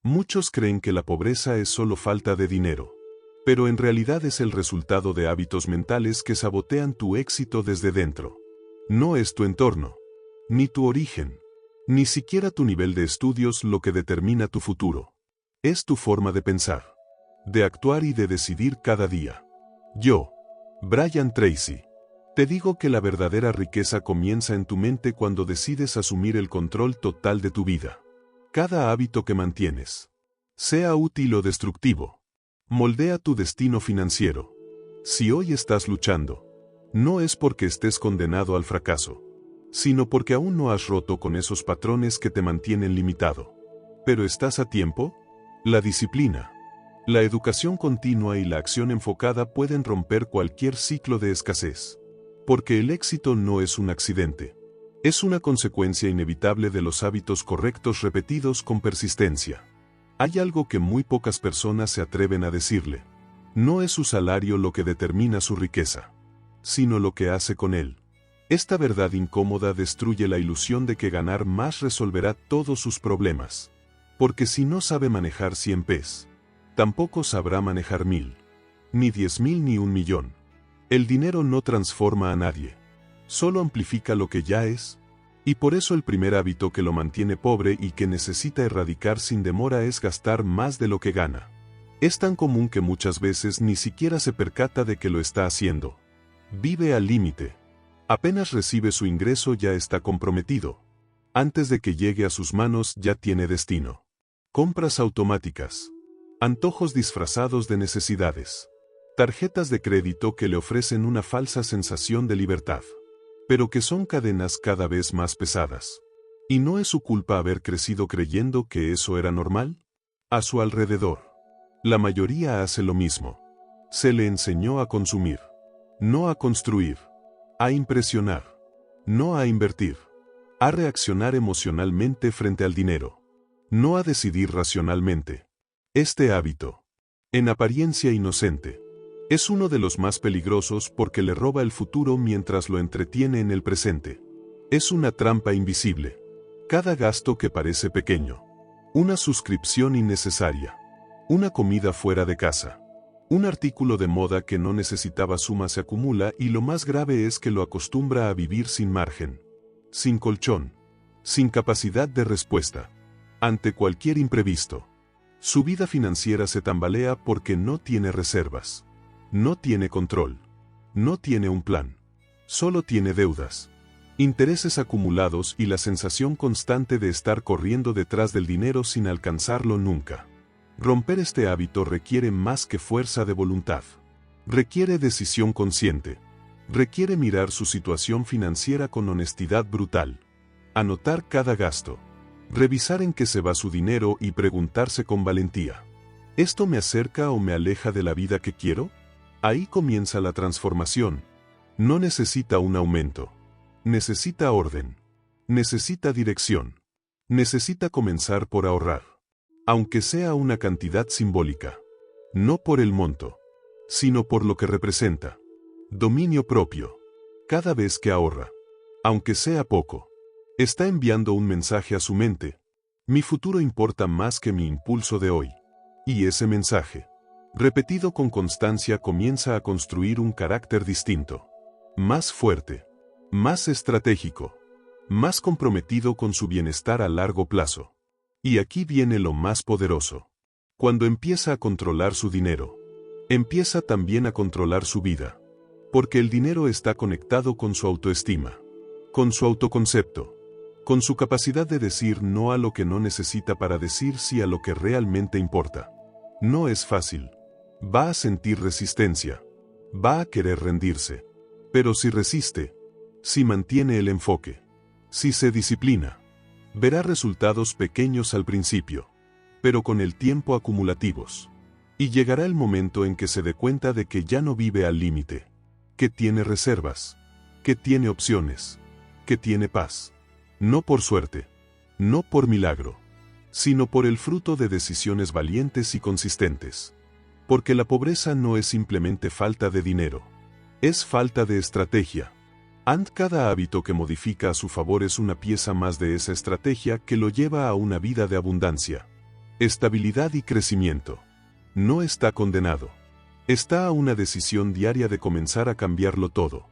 Muchos creen que la pobreza es solo falta de dinero. Pero en realidad es el resultado de hábitos mentales que sabotean tu éxito desde dentro. No es tu entorno, ni tu origen, ni siquiera tu nivel de estudios lo que determina tu futuro. Es tu forma de pensar, de actuar y de decidir cada día. Yo, Brian Tracy, te digo que la verdadera riqueza comienza en tu mente cuando decides asumir el control total de tu vida. Cada hábito que mantienes, sea útil o destructivo, moldea tu destino financiero. Si hoy estás luchando, no es porque estés condenado al fracaso, sino porque aún no has roto con esos patrones que te mantienen limitado. ¿Pero estás a tiempo? La disciplina, la educación continua y la acción enfocada pueden romper cualquier ciclo de escasez. Porque el éxito no es un accidente. Es una consecuencia inevitable de los hábitos correctos repetidos con persistencia. Hay algo que muy pocas personas se atreven a decirle. No es su salario lo que determina su riqueza, sino lo que hace con él. Esta verdad incómoda destruye la ilusión de que ganar más resolverá todos sus problemas. Porque si no sabe manejar 100 pesos, tampoco sabrá manejar 1000, ni 10,000 ni 1,000,000. El dinero no transforma a nadie, solo amplifica lo que ya es. Y por eso el primer hábito que lo mantiene pobre y que necesita erradicar sin demora es gastar más de lo que gana. Es tan común que muchas veces ni siquiera se percata de que lo está haciendo. Vive al límite. Apenas recibe su ingreso ya está comprometido. Antes de que llegue a sus manos ya tiene destino. Compras automáticas. Antojos disfrazados de necesidades. Tarjetas de crédito que le ofrecen una falsa sensación de libertad, pero que son cadenas cada vez más pesadas. ¿Y no es su culpa haber crecido creyendo que eso era normal? A su alrededor, la mayoría hace lo mismo. Se le enseñó a consumir, no a construir, a impresionar, no a invertir, a reaccionar emocionalmente frente al dinero, no a decidir racionalmente. Este hábito, en apariencia inocente, es uno de los más peligrosos porque le roba el futuro mientras lo entretiene en el presente. Es una trampa invisible. Cada gasto que parece pequeño, una suscripción innecesaria, una comida fuera de casa, un artículo de moda que no necesitaba suma se acumula y lo más grave es que lo acostumbra a vivir sin margen, sin colchón, sin capacidad de respuesta, ante cualquier imprevisto. Su vida financiera se tambalea porque no tiene reservas. No tiene control. No tiene un plan. Solo tiene deudas, intereses acumulados y la sensación constante de estar corriendo detrás del dinero sin alcanzarlo nunca. Romper este hábito requiere más que fuerza de voluntad. Requiere decisión consciente. Requiere mirar su situación financiera con honestidad brutal. Anotar cada gasto. Revisar en qué se va su dinero y preguntarse con valentía: ¿esto me acerca o me aleja de la vida que quiero? Ahí comienza la transformación. No necesita un aumento. Necesita orden. Necesita dirección. Necesita comenzar por ahorrar. Aunque sea una cantidad simbólica. No por el monto, sino por lo que representa. Dominio propio. Cada vez que ahorra, aunque sea poco, está enviando un mensaje a su mente. Mi futuro importa más que mi impulso de hoy. Y ese mensaje, repetido con constancia, comienza a construir un carácter distinto, más fuerte, más estratégico, más comprometido con su bienestar a largo plazo. Y aquí viene lo más poderoso. Cuando empieza a controlar su dinero, empieza también a controlar su vida. Porque el dinero está conectado con su autoestima, con su autoconcepto, con su capacidad de decir no a lo que no necesita para decir sí a lo que realmente importa. No es fácil. Va a sentir resistencia. Va a querer rendirse. Pero si resiste, si mantiene el enfoque, si se disciplina, verá resultados pequeños al principio, pero con el tiempo acumulativos. Y llegará el momento en que se dé cuenta de que ya no vive al límite, que tiene reservas, que tiene opciones, que tiene paz. No por suerte, no por milagro, sino por el fruto de decisiones valientes y consistentes. Porque la pobreza no es simplemente falta de dinero. Es falta de estrategia. Cada hábito que modifica a su favor es una pieza más de esa estrategia que lo lleva a una vida de abundancia. estabilidad y crecimiento. No está condenado. Está a una decisión diaria de comenzar a cambiarlo todo.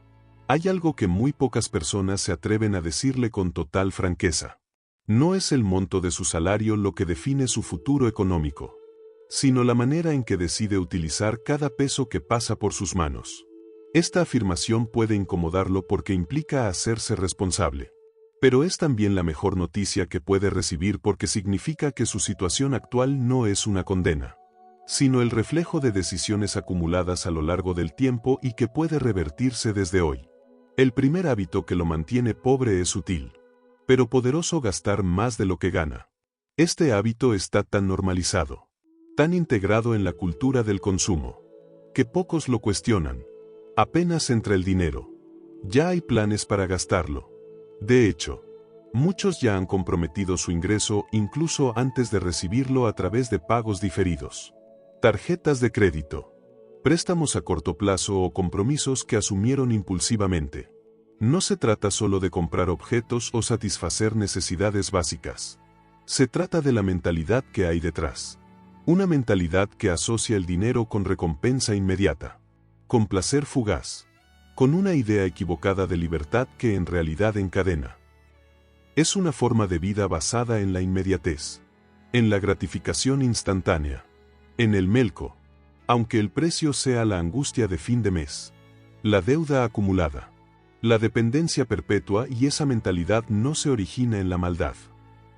Hay algo que muy pocas personas se atreven a decirle con total franqueza. No es el monto de su salario lo que define su futuro económico, sino la manera en que decide utilizar cada peso que pasa por sus manos. Esta afirmación puede incomodarlo porque implica hacerse responsable. Pero es también la mejor noticia que puede recibir porque significa que su situación actual no es una condena, sino el reflejo de decisiones acumuladas a lo largo del tiempo y que puede revertirse desde hoy. El primer hábito que lo mantiene pobre es sutil, pero poderoso: gastar más de lo que gana. Este hábito está tan normalizado, tan integrado en la cultura del consumo, que pocos lo cuestionan. Apenas entra el dinero, ya hay planes para gastarlo. De hecho, muchos ya han comprometido su ingreso incluso antes de recibirlo a través de pagos diferidos, tarjetas de crédito, préstamos a corto plazo o compromisos que asumieron impulsivamente. No se trata solo de comprar objetos o satisfacer necesidades básicas. Se trata de la mentalidad que hay detrás. Una mentalidad que asocia el dinero con recompensa inmediata, con placer fugaz, con una idea equivocada de libertad que en realidad encadena. Es una forma de vida basada en la inmediatez, en la gratificación instantánea, en el melco, aunque el precio sea la angustia de fin de mes, la deuda acumulada, la dependencia perpetua. Y esa mentalidad no se origina en la maldad,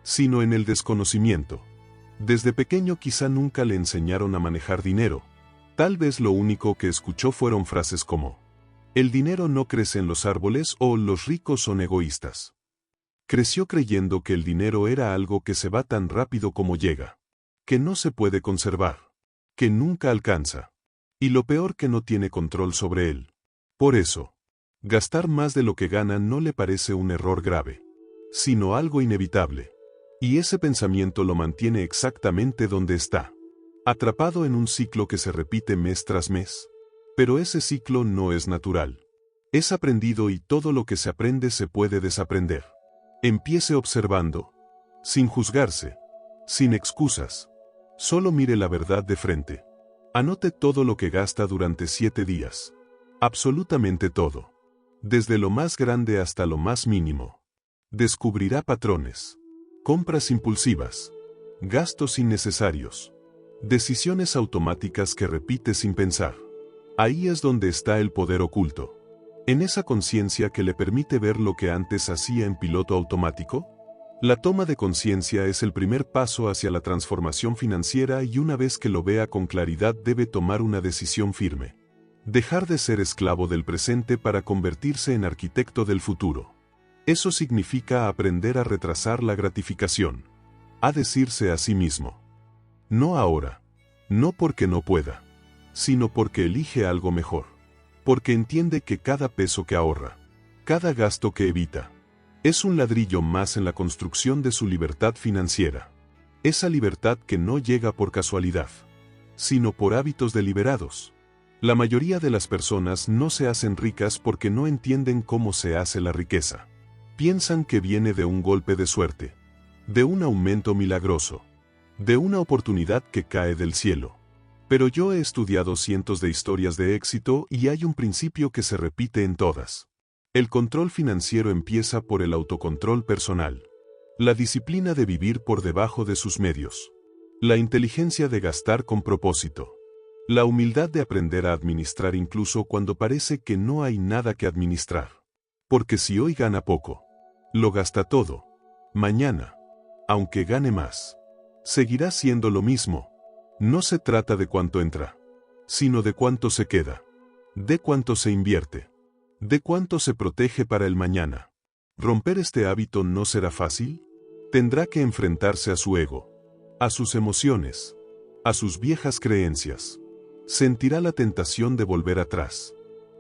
sino en el desconocimiento. Desde pequeño quizá nunca le enseñaron a manejar dinero. Tal vez lo único que escuchó fueron frases como: el dinero no crece en los árboles o los ricos son egoístas. Creció creyendo que el dinero era algo que se va tan rápido como llega, que no se puede conservar, que nunca alcanza, y lo peor, que no tiene control sobre él. Por eso, gastar más de lo que gana no le parece un error grave, sino algo inevitable. Y ese pensamiento lo mantiene exactamente donde está, atrapado en un ciclo que se repite mes tras mes. Pero ese ciclo no es natural. Es aprendido y todo lo que se aprende se puede desaprender. Empiece observando, sin juzgarse, sin excusas. Solo mire la verdad de frente. Anote todo lo que gasta durante 7 días. Absolutamente todo. Desde lo más grande hasta lo más mínimo. Descubrirá patrones. Compras impulsivas. Gastos innecesarios. Decisiones automáticas que repite sin pensar. Ahí es donde está el poder oculto. En esa conciencia que le permite ver lo que antes hacía en piloto automático. La toma de conciencia es el primer paso hacia la transformación financiera, y una vez que lo vea con claridad debe tomar una decisión firme. Dejar de ser esclavo del presente para convertirse en arquitecto del futuro. Eso significa aprender a retrasar la gratificación. A decirse a sí mismo: no ahora. No porque no pueda, sino porque elige algo mejor. Porque entiende que cada peso que ahorra, cada gasto que evita, es un ladrillo más en la construcción de su libertad financiera. Esa libertad que no llega por casualidad, sino por hábitos deliberados. La mayoría de las personas no se hacen ricas porque no entienden cómo se hace la riqueza. Piensan que viene de un golpe de suerte, de un aumento milagroso, de una oportunidad que cae del cielo. Pero yo he estudiado cientos de historias de éxito y hay un principio que se repite en todas. El control financiero empieza por el autocontrol personal, la disciplina de vivir por debajo de sus medios, la inteligencia de gastar con propósito, la humildad de aprender a administrar incluso cuando parece que no hay nada que administrar. Porque si hoy gana poco, lo gasta todo. Mañana, aunque gane más, seguirá siendo lo mismo. No se trata de cuánto entra, sino de cuánto se queda, de cuánto se invierte, de cuánto se protege para el mañana. Romper este hábito no será fácil. Tendrá que enfrentarse a su ego, a sus emociones, a sus viejas creencias. Sentirá la tentación de volver atrás,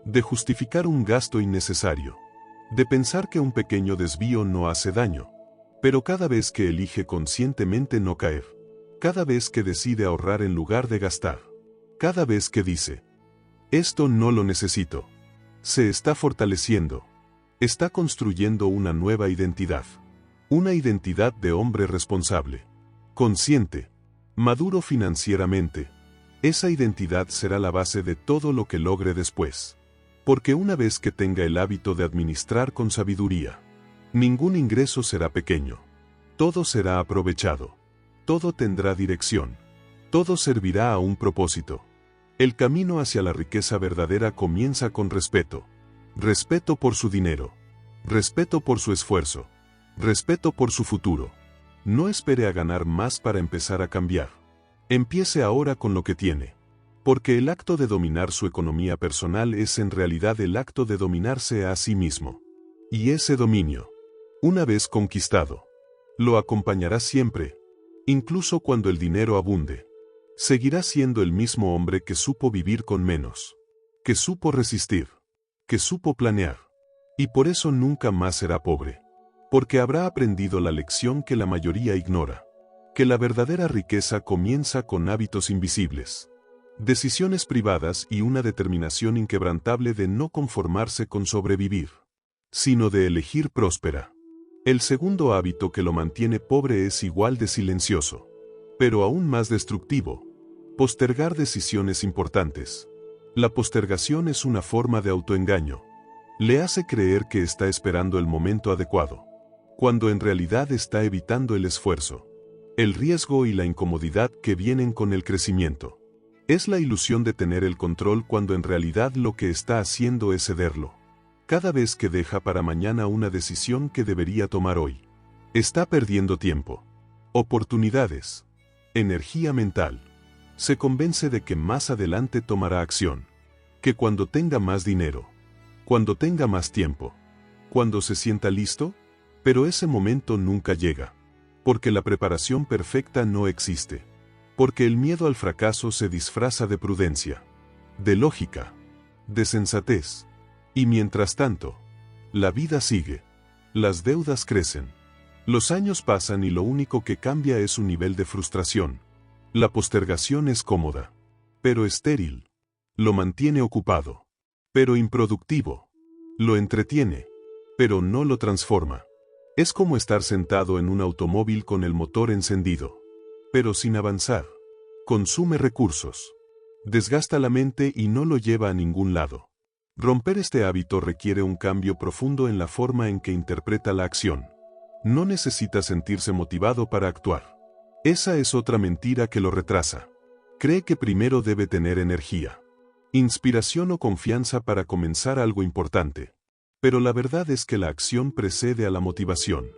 de justificar un gasto innecesario, de pensar que un pequeño desvío no hace daño. Pero cada vez que elige conscientemente no caer, cada vez que decide ahorrar en lugar de gastar, cada vez que dice: esto no lo necesito, se está fortaleciendo, está construyendo una nueva identidad. Una identidad de hombre responsable, consciente, maduro financieramente. Esa identidad será la base de todo lo que logre después. Porque una vez que tenga el hábito de administrar con sabiduría, ningún ingreso será pequeño. Todo será aprovechado. Todo tendrá dirección. Todo servirá a un propósito. El camino hacia la riqueza verdadera comienza con respeto. Respeto por su dinero. Respeto por su esfuerzo. Respeto por su futuro. No espere a ganar más para empezar a cambiar. Empiece ahora con lo que tiene. Porque el acto de dominar su economía personal es en realidad el acto de dominarse a sí mismo. Y ese dominio, una vez conquistado, lo acompañará siempre, incluso cuando el dinero abunde. Seguirá siendo el mismo hombre que supo vivir con menos, que supo resistir, que supo planear. Y por eso nunca más será pobre. Porque habrá aprendido la lección que la mayoría ignora. Que la verdadera riqueza comienza con hábitos invisibles, decisiones privadas y una determinación inquebrantable de no conformarse con sobrevivir, sino de elegir próspera. El segundo hábito que lo mantiene pobre es igual de silencioso, pero aún más destructivo: postergar decisiones importantes. La postergación es una forma de autoengaño. Le hace creer que está esperando el momento adecuado, cuando en realidad está evitando el esfuerzo, el riesgo y la incomodidad que vienen con el crecimiento. Es la ilusión de tener el control cuando en realidad lo que está haciendo es cederlo. Cada vez que deja para mañana una decisión que debería tomar hoy, está perdiendo tiempo, oportunidades, energía mental. Se convence de que más adelante tomará acción, que cuando tenga más dinero, cuando tenga más tiempo, cuando se sienta listo, pero ese momento nunca llega. Porque la preparación perfecta no existe. Porque el miedo al fracaso se disfraza de prudencia, de lógica, de sensatez. Y mientras tanto, la vida sigue. Las deudas crecen. Los años pasan y lo único que cambia es su nivel de frustración. La postergación es cómoda, pero estéril. Lo mantiene ocupado, pero improductivo. Lo entretiene, pero no lo transforma. Es como estar sentado en un automóvil con el motor encendido, pero sin avanzar. Consume recursos, desgasta la mente y no lo lleva a ningún lado. Romper este hábito requiere un cambio profundo en la forma en que interpreta la acción. No necesita sentirse motivado para actuar. Esa es otra mentira que lo retrasa. Cree que primero debe tener energía, inspiración o confianza para comenzar algo importante. Pero la verdad es que la acción precede a la motivación.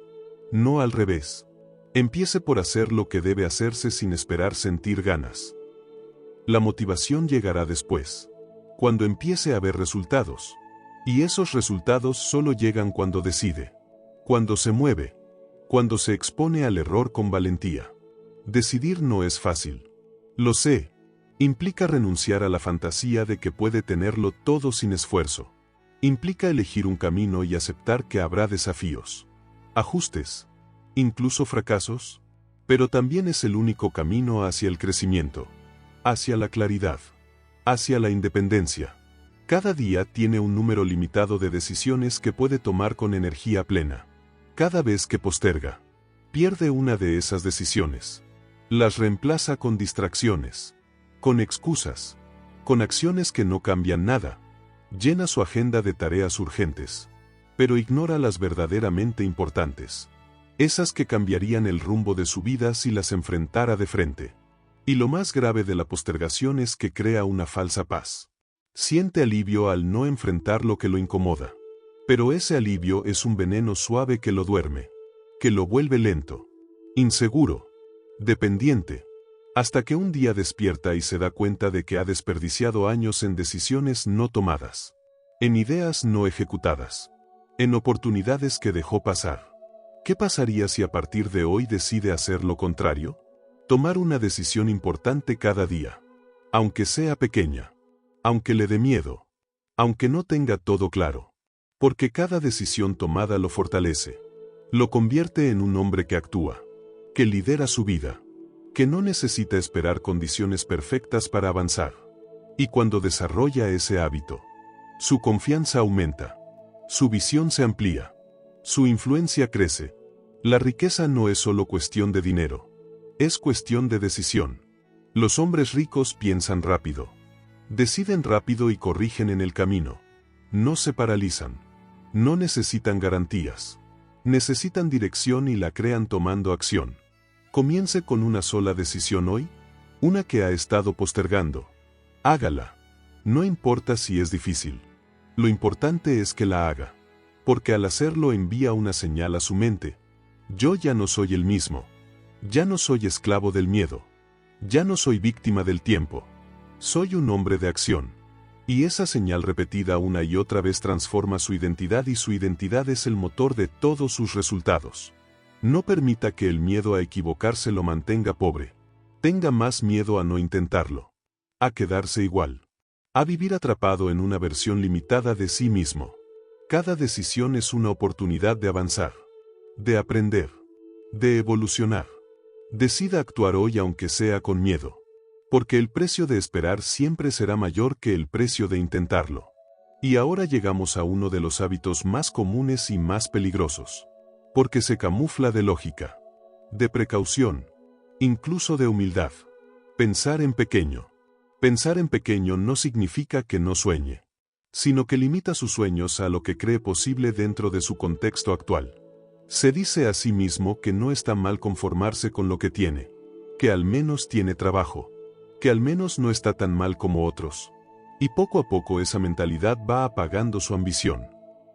No al revés. Empiece por hacer lo que debe hacerse sin esperar sentir ganas. La motivación llegará después, cuando empiece a ver resultados. Y esos resultados solo llegan cuando decide, cuando se mueve, cuando se expone al error con valentía. Decidir no es fácil. Lo sé. Implica renunciar a la fantasía de que puede tenerlo todo sin esfuerzo. Implica elegir un camino y aceptar que habrá desafíos, ajustes, incluso fracasos, pero también es el único camino hacia el crecimiento, hacia la claridad, hacia la independencia. Cada día tiene un número limitado de decisiones que puede tomar con energía plena. Cada vez que posterga, pierde una de esas decisiones. Las reemplaza con distracciones, con excusas, con acciones que no cambian nada. Llena su agenda de tareas urgentes, pero ignora las verdaderamente importantes. Esas que cambiarían el rumbo de su vida si las enfrentara de frente. Y lo más grave de la postergación es que crea una falsa paz. Siente alivio al no enfrentar lo que lo incomoda. Pero ese alivio es un veneno suave que lo duerme, que lo vuelve lento, inseguro, dependiente, hasta que un día despierta y se da cuenta de que ha desperdiciado años en decisiones no tomadas, en ideas no ejecutadas, en oportunidades que dejó pasar. ¿Qué pasaría si a partir de hoy decide hacer lo contrario? Tomar una decisión importante cada día, aunque sea pequeña, aunque le dé miedo, aunque no tenga todo claro, porque cada decisión tomada lo fortalece, lo convierte en un hombre que actúa, que lidera su vida, que no necesita esperar condiciones perfectas para avanzar. Y cuando desarrolla ese hábito, su confianza aumenta, su visión se amplía, su influencia crece. La riqueza no es solo cuestión de dinero, Es cuestión de decisión. Los hombres ricos piensan rápido. Deciden rápido y corrigen en el camino. No se paralizan. No necesitan garantías. Necesitan dirección y la crean tomando acción. Comience con una sola decisión hoy, una que ha estado postergando. Hágala. No importa si es difícil. Lo importante es que la haga. Porque al hacerlo envía una señal a su mente. Yo ya no soy el mismo. Ya no soy esclavo del miedo. Ya no soy víctima del tiempo. Soy un hombre de acción. Y esa señal repetida una y otra vez transforma su identidad y su identidad es el motor de todos sus resultados. No permita que el miedo a equivocarse lo mantenga pobre. Tenga más miedo a no intentarlo. A quedarse igual. A vivir atrapado en una versión limitada de sí mismo. Cada decisión es una oportunidad de avanzar. De aprender. De evolucionar. Decida actuar hoy aunque sea con miedo. Porque el precio de esperar siempre será mayor que el precio de intentarlo. Y ahora llegamos a uno de los hábitos más comunes y más peligrosos. Porque se camufla de lógica. De precaución. Incluso de humildad. Pensar en pequeño. Pensar en pequeño no significa que no sueñe. Sino que limita sus sueños a lo que cree posible dentro de su contexto actual. Se dice a sí mismo que no está mal conformarse con lo que tiene. Que al menos tiene trabajo. Que al menos no está tan mal como otros. Y poco a poco esa mentalidad va apagando su ambición.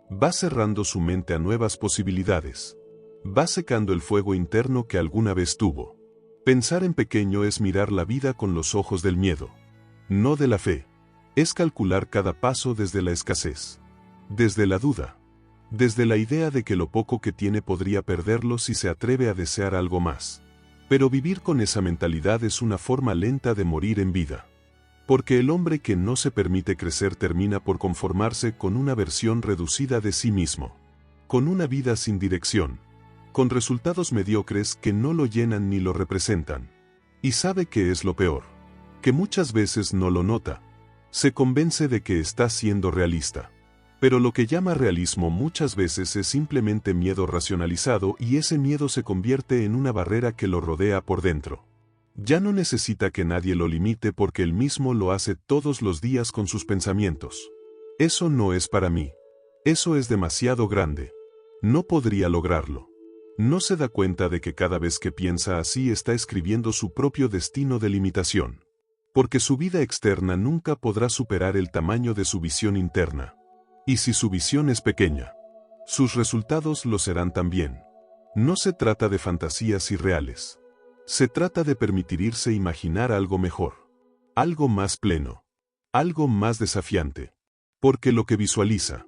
Va cerrando su mente a nuevas posibilidades. Va secando el fuego interno que alguna vez tuvo. Pensar en pequeño es mirar la vida con los ojos del miedo. No de la fe. Es calcular cada paso desde la escasez. Desde la duda. Desde la idea de que lo poco que tiene podría perderlo si se atreve a desear algo más. Pero vivir con esa mentalidad es una forma lenta de morir en vida. Porque el hombre que no se permite crecer termina por conformarse con una versión reducida de sí mismo. Con una vida sin dirección. Con resultados mediocres que no lo llenan ni lo representan. Y sabe que es lo peor. Que muchas veces no lo nota. Se convence de que está siendo realista. Pero lo que llama realismo muchas veces es simplemente miedo racionalizado y ese miedo se convierte en una barrera que lo rodea por dentro. Ya no necesita que nadie lo limite porque él mismo lo hace todos los días con sus pensamientos. Eso no es para mí. Eso es demasiado grande. No podría lograrlo. No se da cuenta de que cada vez que piensa así está escribiendo su propio destino de limitación. Porque su vida externa nunca podrá superar el tamaño de su visión interna. Y si su visión es pequeña, sus resultados lo serán también. No se trata de fantasías irreales. Se trata de permitirse imaginar algo mejor. Algo más pleno. Algo más desafiante. Porque lo que visualiza,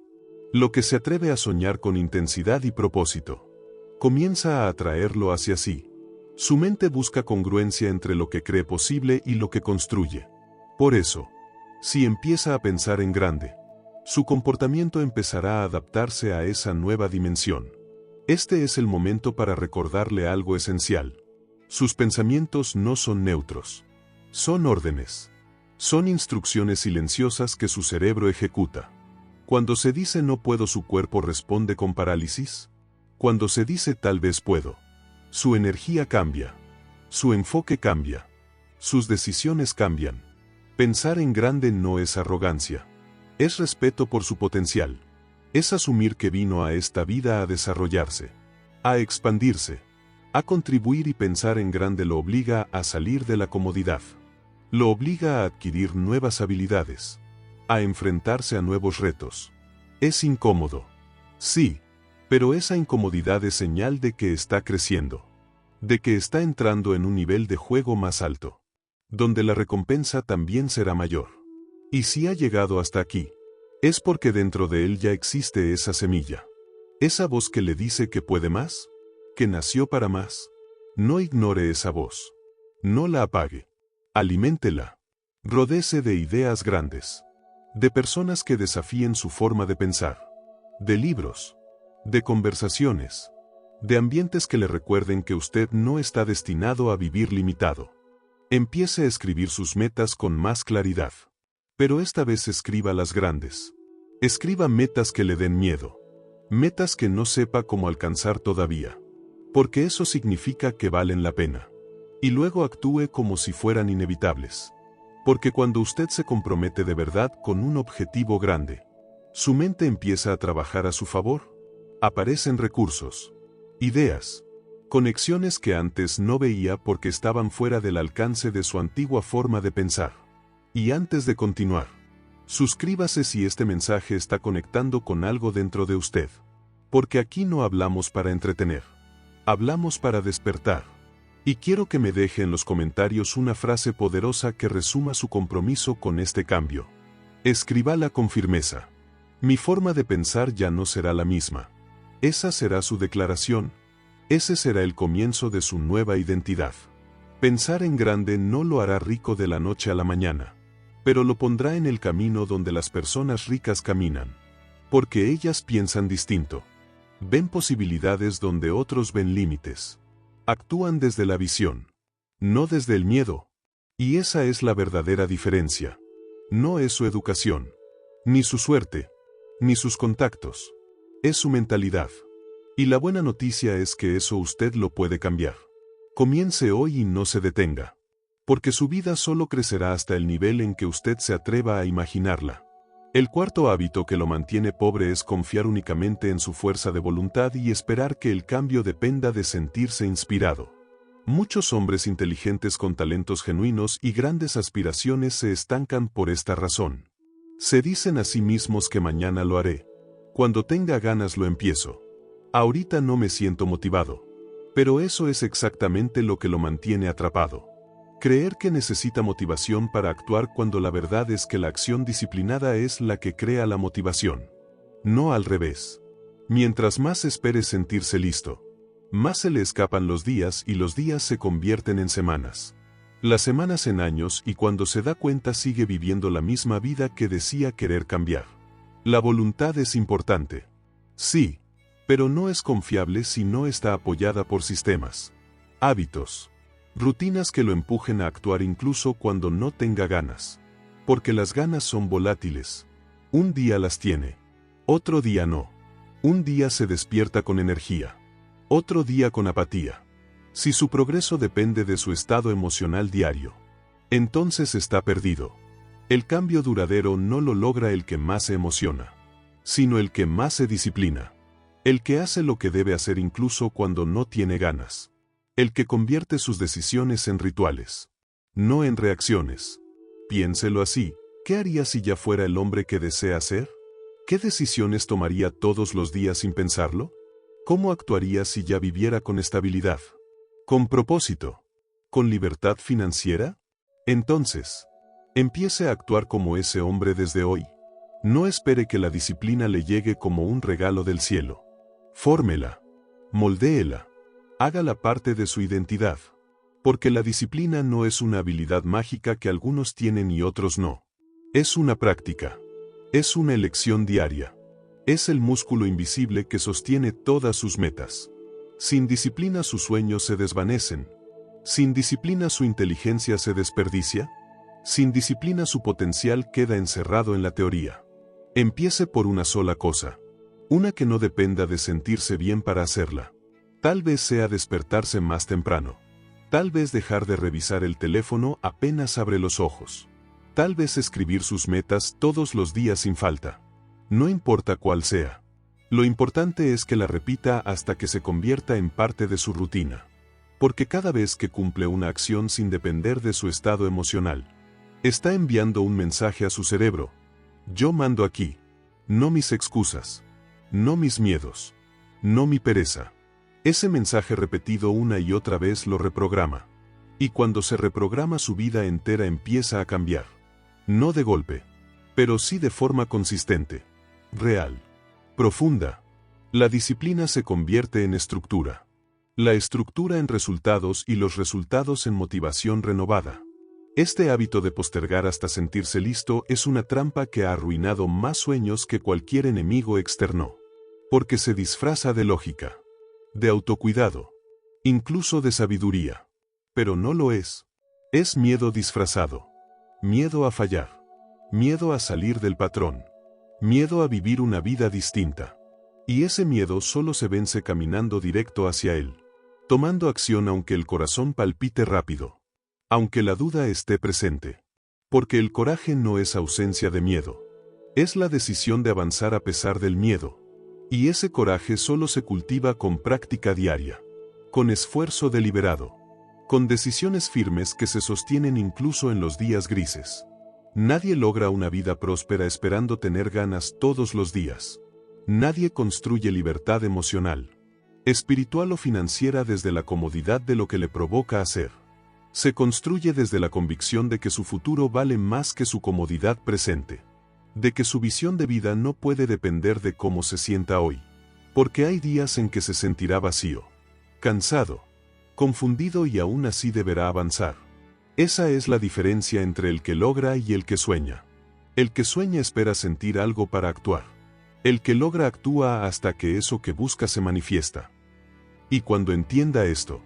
lo que se atreve a soñar con intensidad y propósito, comienza a atraerlo hacia sí. Su mente busca congruencia entre lo que cree posible y lo que construye. Por eso, si empieza a pensar en grande, su comportamiento empezará a adaptarse a esa nueva dimensión. Este es el momento para recordarle algo esencial. Sus pensamientos no son neutros. Son órdenes. Son instrucciones silenciosas que su cerebro ejecuta. Cuando se dice no puedo, su cuerpo responde con parálisis. Cuando se dice tal vez puedo, su energía cambia. Su enfoque cambia. Sus decisiones cambian. Pensar en grande no es arrogancia. Es respeto por su potencial. Es asumir que vino a esta vida a desarrollarse, a expandirse, a contribuir y pensar en grande lo obliga a salir de la comodidad. Lo obliga a adquirir nuevas habilidades, a enfrentarse a nuevos retos. Es incómodo. Sí, pero esa incomodidad es señal de que está creciendo, de que está entrando en un nivel de juego más alto, donde la recompensa también será mayor. Y si ha llegado hasta aquí, es porque dentro de él ya existe esa semilla. Esa voz que le dice que puede más, que nació para más. No ignore esa voz. No la apague. Aliméntela. Rodéese de ideas grandes. De personas que desafíen su forma de pensar. De libros. De conversaciones. De ambientes que le recuerden que usted no está destinado a vivir limitado. Empiece a escribir sus metas con más claridad. Pero esta vez escriba las grandes. Escriba metas que le den miedo. Metas que no sepa cómo alcanzar todavía. Porque eso significa que valen la pena. y luego actúe como si fueran inevitables. Porque cuando usted se compromete de verdad con un objetivo grande, su mente empieza a trabajar a su favor. Aparecen recursos, ideas, conexiones que antes no veía porque estaban fuera del alcance de su antigua forma de pensar. Y antes de continuar, suscríbase si este mensaje está conectando con algo dentro de usted. Porque aquí no hablamos para entretener, hablamos para despertar. Y quiero que me deje en los comentarios una frase poderosa que resuma su compromiso con este cambio. Escríbala con firmeza. Mi forma de pensar ya no será la misma. Esa será su declaración. Ese será el comienzo de su nueva identidad. Pensar en grande no lo hará rico de la noche a la mañana, pero lo pondrá en el camino donde las personas ricas caminan. Porque ellas piensan distinto. Ven posibilidades donde otros ven límites. Actúan desde la visión, no desde el miedo. Y esa es la verdadera diferencia. No es su educación, ni su suerte, ni sus contactos. Es su mentalidad. Y la buena noticia es que eso usted lo puede cambiar. Comience hoy y no se detenga. Porque su vida solo crecerá hasta el nivel en que usted se atreva a imaginarla. El cuarto hábito que lo mantiene pobre es confiar únicamente en su fuerza de voluntad y esperar que el cambio dependa de sentirse inspirado. Muchos hombres inteligentes con talentos genuinos y grandes aspiraciones se estancan por esta razón. Se dicen a sí mismos que mañana lo haré. Cuando tenga ganas lo empiezo. Ahorita no me siento motivado. Pero eso es exactamente lo que lo mantiene atrapado. Creer que necesita motivación para actuar cuando la verdad es que la acción disciplinada es la que crea la motivación. No al revés. Mientras más espere sentirse listo, más se le escapan los días y los días se convierten en semanas. Las semanas en años y cuando se da cuenta sigue viviendo la misma vida que decía querer cambiar. La voluntad es importante. Sí, pero no es confiable si no está apoyada por sistemas, hábitos, rutinas que lo empujen a actuar incluso cuando no tenga ganas. Porque las ganas son volátiles. Un día las tiene. Otro día no. Un día se despierta con energía. Otro día con apatía. Si su progreso depende de su estado emocional diario, entonces está perdido. El cambio duradero no lo logra el que más se emociona, sino el que más se disciplina. El que hace lo que debe hacer incluso cuando no tiene ganas. El que convierte sus decisiones en rituales, no en reacciones. Piénselo así, ¿qué haría si ya fuera el hombre que desea ser? ¿Qué decisiones tomaría todos los días sin pensarlo? ¿Cómo actuaría si ya viviera con estabilidad? ¿Con propósito? ¿Con libertad financiera? Entonces, empiece a actuar como ese hombre desde hoy. No espere que la disciplina le llegue como un regalo del cielo. Fórmela. Moldéela. Hágala parte de su identidad. Porque la disciplina no es una habilidad mágica que algunos tienen y otros no. Es una práctica. Es una elección diaria. Es el músculo invisible que sostiene todas sus metas. Sin disciplina sus sueños se desvanecen. Sin disciplina su inteligencia se desperdicia. Sin disciplina su potencial queda encerrado en la teoría. Empiece por una sola cosa. Una que no dependa de sentirse bien para hacerla. Tal vez sea despertarse más temprano. Tal vez dejar de revisar el teléfono apenas abre los ojos. Tal vez escribir sus metas todos los días sin falta. No importa cuál sea. Lo importante es que la repita hasta que se convierta en parte de su rutina. Porque cada vez que cumple una acción sin depender de su estado emocional, está enviando un mensaje a su cerebro. Yo mando aquí. No mis excusas. No mis miedos. No mi pereza. Ese mensaje repetido una y otra vez lo reprograma. Y cuando se reprograma su vida entera empieza a cambiar. No de golpe, pero sí de forma consistente, real, profunda. La disciplina se convierte en estructura. La estructura en resultados y los resultados en motivación renovada. Este hábito de postergar hasta sentirse listo es una trampa que ha arruinado más sueños que cualquier enemigo externo. Porque se disfraza de lógica, de autocuidado, incluso de sabiduría. Pero no lo es. Es miedo disfrazado. Miedo a fallar. Miedo a salir del patrón. Miedo a vivir una vida distinta. Y ese miedo solo se vence caminando directo hacia él. tomando acción aunque el corazón palpite rápido, aunque la duda esté presente. Porque el coraje no es ausencia de miedo. Es la decisión de avanzar a pesar del miedo. Y ese coraje solo se cultiva con práctica diaria, con esfuerzo deliberado, con decisiones firmes que se sostienen incluso en los días grises. Nadie logra una vida próspera esperando tener ganas todos los días. Nadie construye libertad emocional, espiritual o financiera desde la comodidad de lo que le provoca hacer. Se construye desde la convicción de que su futuro vale más que su comodidad presente. De que su visión de vida no puede depender de cómo se sienta hoy. Porque hay días en que se sentirá vacío, cansado, confundido y aún así deberá avanzar. Esa es la diferencia entre el que logra y el que sueña. El que sueña espera sentir algo para actuar. El que logra actúa hasta que eso que busca se manifiesta. Y cuando entienda esto,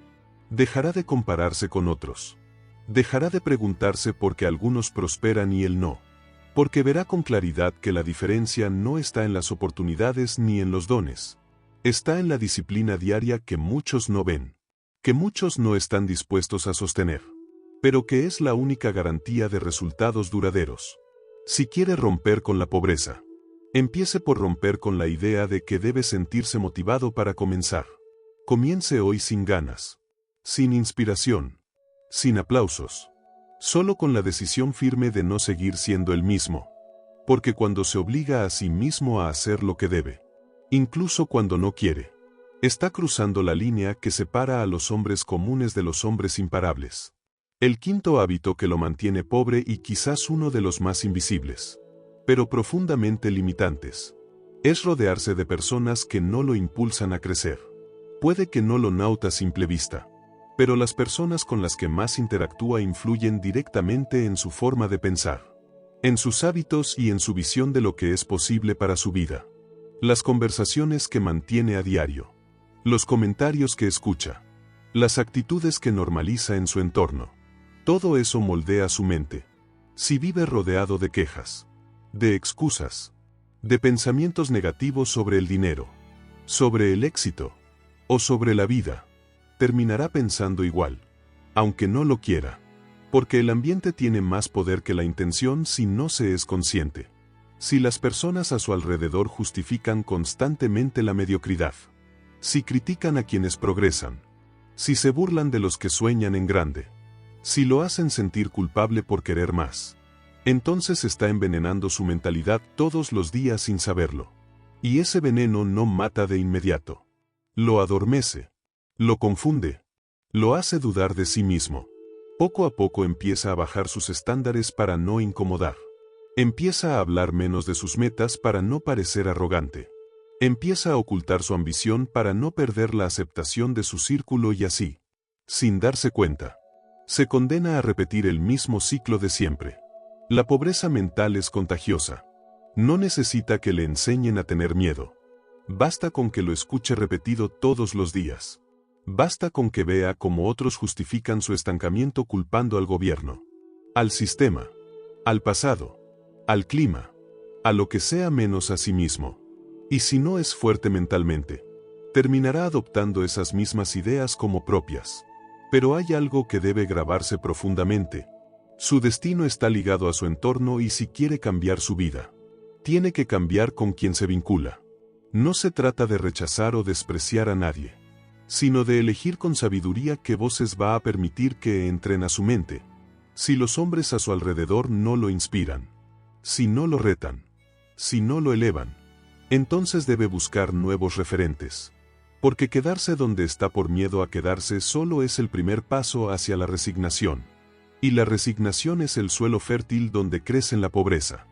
dejará de compararse con otros. Dejará de preguntarse por qué algunos prosperan y él no. Porque verá con claridad que la diferencia no está en las oportunidades ni en los dones. Está en la disciplina diaria que muchos no ven. Que muchos no están dispuestos a sostener. Pero que es la única garantía de resultados duraderos. Si quiere romper con la pobreza, empiece por romper con la idea de que debe sentirse motivado para comenzar. Comience hoy sin ganas, sin inspiración, sin aplausos. Solo con la decisión firme de no seguir siendo el mismo. Porque cuando se obliga a sí mismo a hacer lo que debe, incluso cuando no quiere, está cruzando la línea que separa a los hombres comunes de los hombres imparables. El quinto hábito que lo mantiene pobre y quizás uno de los más invisibles, pero profundamente limitantes, es rodearse de personas que no lo impulsan a crecer. Puede que no lo nota a simple vista, pero las personas con las que más interactúa influyen directamente en su forma de pensar, en sus hábitos y en su visión de lo que es posible para su vida. Las conversaciones que mantiene a diario, los comentarios que escucha, las actitudes que normaliza en su entorno. Todo eso moldea su mente. Si vive rodeado de quejas, de excusas, de pensamientos negativos sobre el dinero, sobre el éxito o sobre la vida, terminará pensando igual, aunque no lo quiera, porque el ambiente tiene más poder que la intención si no se es consciente. Si las personas a su alrededor justifican constantemente la mediocridad, si critican a quienes progresan, si se burlan de los que sueñan en grande, si lo hacen sentir culpable por querer más, entonces está envenenando su mentalidad todos los días sin saberlo. Y ese veneno no mata de inmediato. Lo adormece. Lo confunde. Lo hace dudar de sí mismo. Poco a poco empieza a bajar sus estándares para no incomodar. Empieza a hablar menos de sus metas para no parecer arrogante. Empieza a ocultar su ambición para no perder la aceptación de su círculo y así, sin darse cuenta, se condena a repetir el mismo ciclo de siempre. La pobreza mental es contagiosa. No necesita que le enseñen a tener miedo. Basta con que lo escuche repetido todos los días. Basta con que vea cómo otros justifican su estancamiento culpando al gobierno, al sistema, al pasado, al clima, a lo que sea menos a sí mismo. Y si no es fuerte mentalmente, terminará adoptando esas mismas ideas como propias. Pero hay algo que debe grabarse profundamente. Su destino está ligado a su entorno y si quiere cambiar su vida, tiene que cambiar con quien se vincula. No se trata de rechazar o despreciar a nadie, sino de elegir con sabiduría qué voces va a permitir que entren a su mente. Si los hombres a su alrededor no lo inspiran, si no lo retan, si no lo elevan, entonces debe buscar nuevos referentes. Porque quedarse donde está por miedo a quedarse solo es el primer paso hacia la resignación. Y la resignación es el suelo fértil donde crecen la pobreza,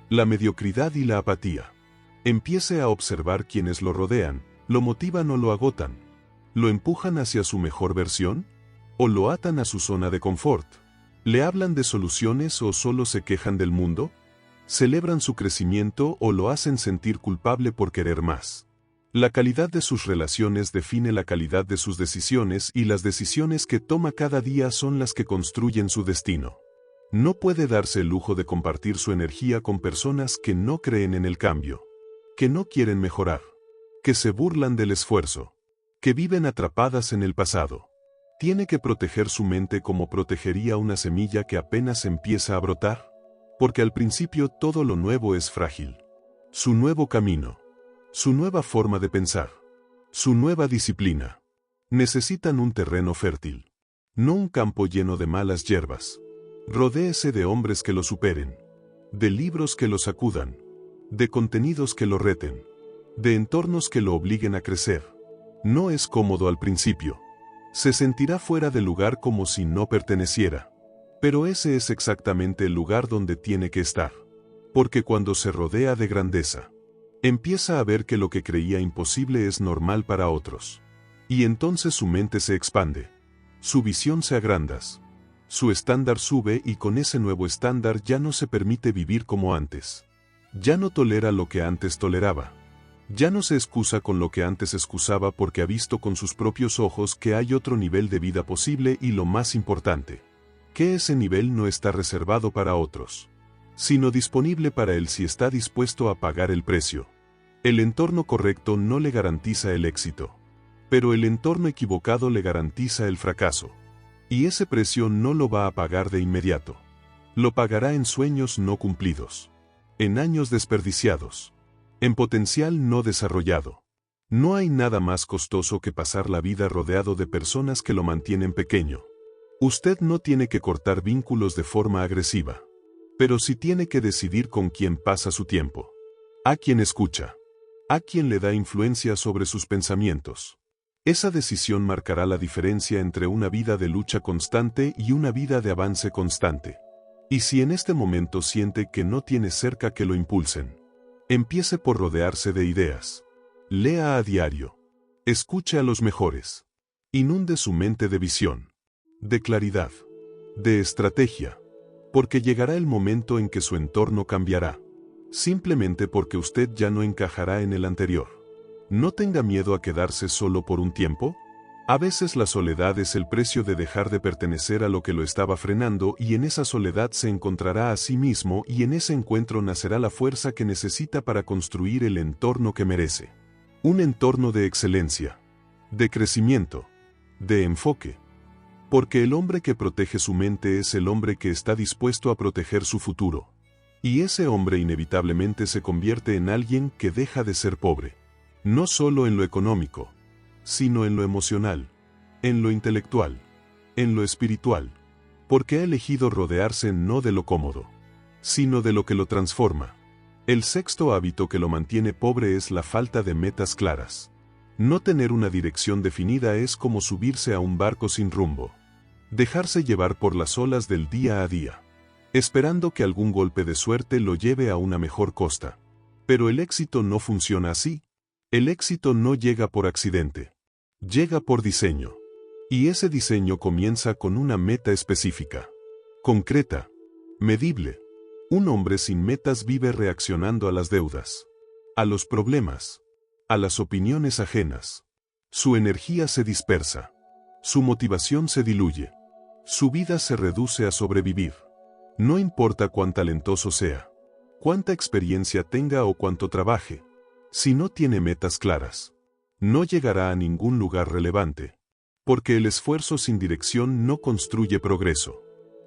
la mediocridad y la apatía. Empiece a observar quienes lo rodean, lo motivan o lo agotan. ¿Lo empujan hacia su mejor versión? ¿O lo atan a su zona de confort? ¿Le hablan de soluciones o solo se quejan del mundo? ¿Celebran su crecimiento o lo hacen sentir culpable por querer más? La calidad de sus relaciones define la calidad de sus decisiones y las decisiones que toma cada día son las que construyen su destino. No puede darse el lujo de compartir su energía con personas que no creen en el cambio, que no quieren mejorar, que se burlan del esfuerzo, que viven atrapadas en el pasado. Tiene que proteger su mente como protegería una semilla que apenas empieza a brotar, porque al principio todo lo nuevo es frágil. Su nuevo camino, su nueva forma de pensar, su nueva disciplina, necesitan un terreno fértil, no un campo lleno de malas hierbas. Rodéese de hombres que lo superen, de libros que lo sacudan, de contenidos que lo reten, de entornos que lo obliguen a crecer. No es cómodo al principio. Se sentirá fuera de lugar como si no perteneciera. Pero ese es exactamente el lugar donde tiene que estar. Porque cuando se rodea de grandeza, empieza a ver que lo que creía imposible es normal para otros. Y entonces su mente se expande. Su visión se agranda. Su estándar sube y con ese nuevo estándar ya no se permite vivir como antes. Ya no tolera lo que antes toleraba. Ya no se excusa con lo que antes excusaba porque ha visto con sus propios ojos que hay otro nivel de vida posible y lo más importante, que ese nivel no está reservado para otros, sino disponible para él si está dispuesto a pagar el precio. El entorno correcto no le garantiza el éxito, pero el entorno equivocado le garantiza el fracaso. Y ese precio no lo va a pagar de inmediato. Lo pagará en sueños no cumplidos, en años desperdiciados, en potencial no desarrollado. No hay nada más costoso que pasar la vida rodeado de personas que lo mantienen pequeño. Usted no tiene que cortar vínculos de forma agresiva, pero sí tiene que decidir con quién pasa su tiempo, a quién escucha, a quién le da influencia sobre sus pensamientos. Esa decisión marcará la diferencia entre una vida de lucha constante y una vida de avance constante. Y si en este momento siente que no tiene cerca que lo impulsen, empiece por rodearse de ideas. Lea a diario. Escuche a los mejores. Inunde su mente de visión, de claridad, de estrategia, porque llegará el momento en que su entorno cambiará, simplemente porque usted ya no encajará en el anterior. No tenga miedo a quedarse solo por un tiempo. A veces la soledad es el precio de dejar de pertenecer a lo que lo estaba frenando y en esa soledad se encontrará a sí mismo y en ese encuentro nacerá la fuerza que necesita para construir el entorno que merece. Un entorno de excelencia, de crecimiento, de enfoque. Porque el hombre que protege su mente es el hombre que está dispuesto a proteger su futuro. Y ese hombre inevitablemente se convierte en alguien que deja de ser pobre. No solo en lo económico, sino en lo emocional, en lo intelectual, en lo espiritual, porque ha elegido rodearse no de lo cómodo, sino de lo que lo transforma. El sexto hábito que lo mantiene pobre es la falta de metas claras. No tener una dirección definida es como subirse a un barco sin rumbo, dejarse llevar por las olas del día a día, esperando que algún golpe de suerte lo lleve a una mejor costa. Pero el éxito no funciona así. El éxito no llega por accidente. Llega por diseño. Y ese diseño comienza con una meta específica, concreta, medible. Un hombre sin metas vive reaccionando a las deudas, a los problemas, a las opiniones ajenas. Su energía se dispersa. Su motivación se diluye. Su vida se reduce a sobrevivir. No importa cuán talentoso sea, cuánta experiencia tenga o cuánto trabaje. Si no tiene metas claras, no llegará a ningún lugar relevante, porque el esfuerzo sin dirección no construye progreso.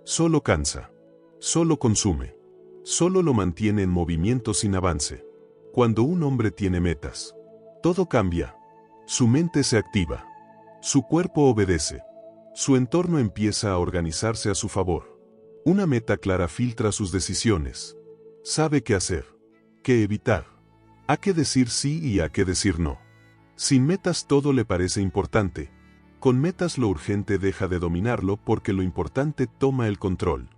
Solo cansa, solo consume, solo lo mantiene en movimiento sin avance. Cuando un hombre tiene metas, todo cambia. Su mente se activa, su cuerpo obedece, su entorno empieza a organizarse a su favor. Una meta clara filtra sus decisiones. Sabe qué hacer, qué evitar, a qué decir sí y a qué decir no. Sin metas todo le parece importante. Con metas lo urgente deja de dominarlo porque lo importante toma el control.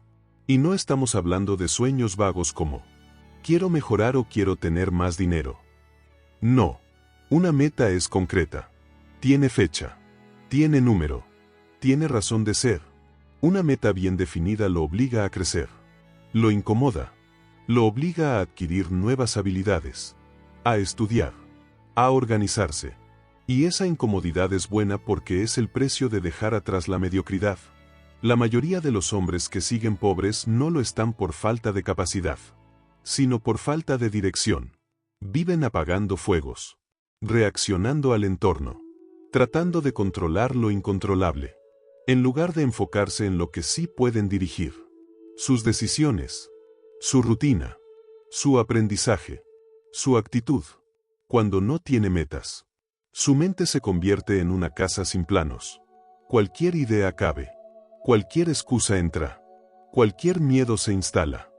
Y no estamos hablando de sueños vagos como quiero mejorar o quiero tener más dinero. No. Una meta es concreta. Tiene fecha. Tiene número. Tiene razón de ser. Una meta bien definida lo obliga a crecer. Lo incomoda. Lo obliga a adquirir nuevas habilidades. A estudiar. A organizarse. Y esa incomodidad es buena porque es el precio de dejar atrás la mediocridad. La mayoría de los hombres que siguen pobres no lo están por falta de capacidad, sino por falta de dirección. Viven apagando fuegos, reaccionando al entorno, tratando de controlar lo incontrolable, en lugar de enfocarse en lo que sí pueden dirigir. Sus decisiones, su rutina, su aprendizaje, su actitud. Cuando no tiene metas, su mente se convierte en una casa sin planos. Cualquier idea cabe, cualquier excusa entra, cualquier miedo se instala.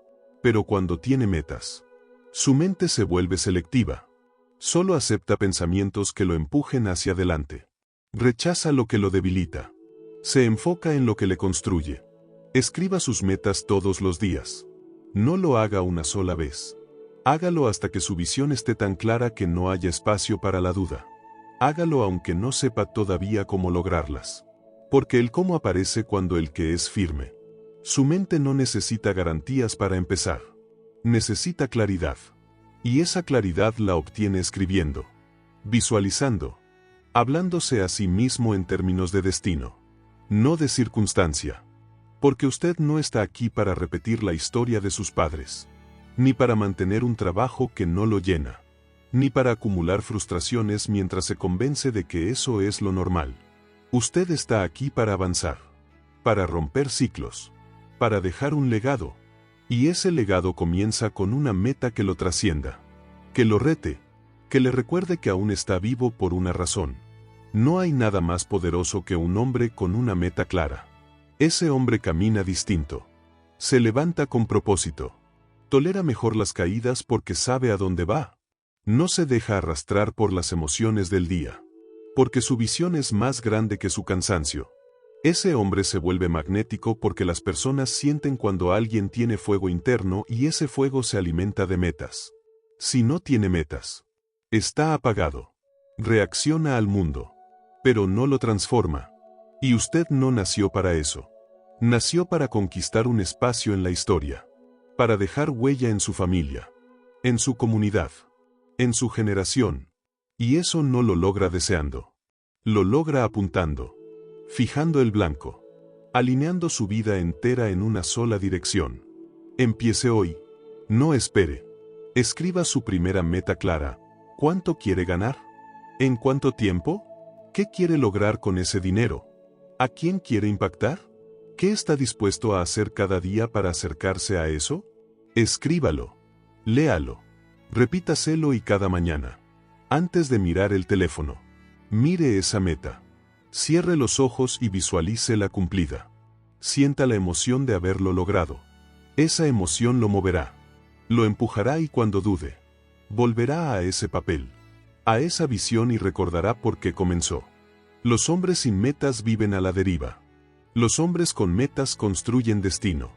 Pero cuando tiene metas, su mente se vuelve selectiva. Solo acepta pensamientos que lo empujen hacia adelante. Rechaza lo que lo debilita. Se enfoca en lo que le construye. Escriba sus metas todos los días. No lo haga una sola vez. Hágalo hasta que su visión esté tan clara que no haya espacio para la duda. Hágalo aunque no sepa todavía cómo lograrlas. Porque el cómo aparece cuando el qué es firme. Su mente no necesita garantías para empezar. Necesita claridad. Y esa claridad la obtiene escribiendo, visualizando, hablándose a sí mismo en términos de destino, no de circunstancia. Porque usted no está aquí para repetir la historia de sus padres, ni para mantener un trabajo que no lo llena, ni para acumular frustraciones mientras se convence de que eso es lo normal. Usted está aquí para avanzar, para romper ciclos, para dejar un legado. Y ese legado comienza con una meta que lo trascienda, que lo rete, que le recuerde que aún está vivo por una razón. No hay nada más poderoso que un hombre con una meta clara. Ese hombre camina distinto. Se levanta con propósito. Tolera mejor las caídas porque sabe a dónde va. No se deja arrastrar por las emociones del día. Porque su visión es más grande que su cansancio. Ese hombre se vuelve magnético porque las personas sienten cuando alguien tiene fuego interno y ese fuego se alimenta de metas. Si no tiene metas, está apagado. Reacciona al mundo, pero no lo transforma. Y usted no nació para eso. Nació para conquistar un espacio en la historia. Para dejar huella en su familia, en su comunidad, en su generación. Y eso no lo logra deseando. Lo logra apuntando. Fijando el blanco, alineando su vida entera en una sola dirección. Empiece hoy. No espere. Escriba su primera meta clara. ¿Cuánto quiere ganar? ¿En cuánto tiempo? ¿Qué quiere lograr con ese dinero? ¿A quién quiere impactar? ¿Qué está dispuesto a hacer cada día para acercarse a eso? Escríbalo. Léalo. Repítaselo y cada mañana. Antes de mirar el teléfono, mire esa meta. Cierre los ojos y visualícela cumplida. Sienta la emoción de haberlo logrado. Esa emoción lo moverá. Lo empujará y cuando dude, volverá a ese papel, a esa visión y recordará por qué comenzó. Los hombres sin metas viven a la deriva. Los hombres con metas construyen destino.